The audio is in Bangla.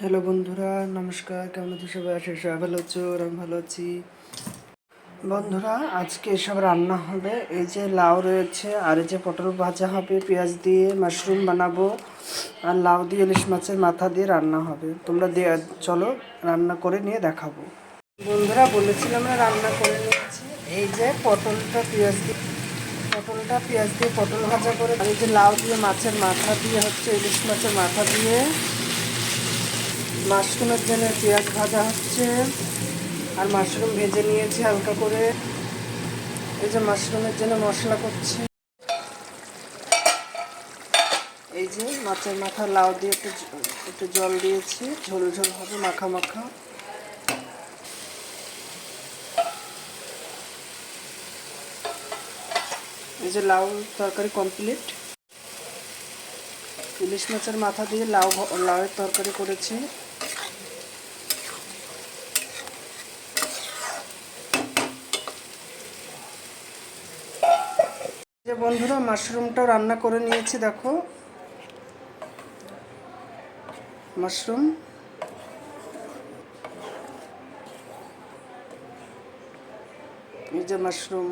হ্যালো বন্ধুরা, নমস্কার। কেমন আছো সবাই? সবাই ভালো আছো আর আমি ভালো আছি। বন্ধুরা, আজকে এসব রান্না হবে। এই যে লাউ রয়েছে, আর এই যে পটল ভাজা হবে, পেঁয়াজ দিয়ে মাশরুম বানাবো, আর লাউ দিয়ে ইলিশ মাছের মাথা দিয়ে রান্না হবে। তোমরা চলো রান্না করে নিয়ে দেখাবো। বন্ধুরা, বলেছিলাম না, রান্না করে নিয়েছি। এই যে পটলটা পেঁয়াজ দিয়ে পটল ভাজা করে, আর এই যে লাউ দিয়ে মাছের মাথা দিয়ে হচ্ছে ইলিশ মাছের মাথা দিয়ে মাশরুমের জন্য পেঁয়াজ ভাজা হচ্ছে। আর মাশরুম ভেজে নিয়েছি হালকা করে। এই যে মাশরুমের জন্য মশলা করছি। এই যে মাছের মাথা লাউ দিয়ে একটু জল দিয়েছি, ঝোল ঝোল হবে, মাখা মাখা। এই যে লাউ তরকারি কমপ্লিট। ইলিশ মাছের মাথা দিয়ে লাউয়ের তরকারি করেছি। যে বন্ধুরা, মাশরুমটাও রান্না করে নিয়েছি। দেখো মাশরুম, এই যে মাশরুম।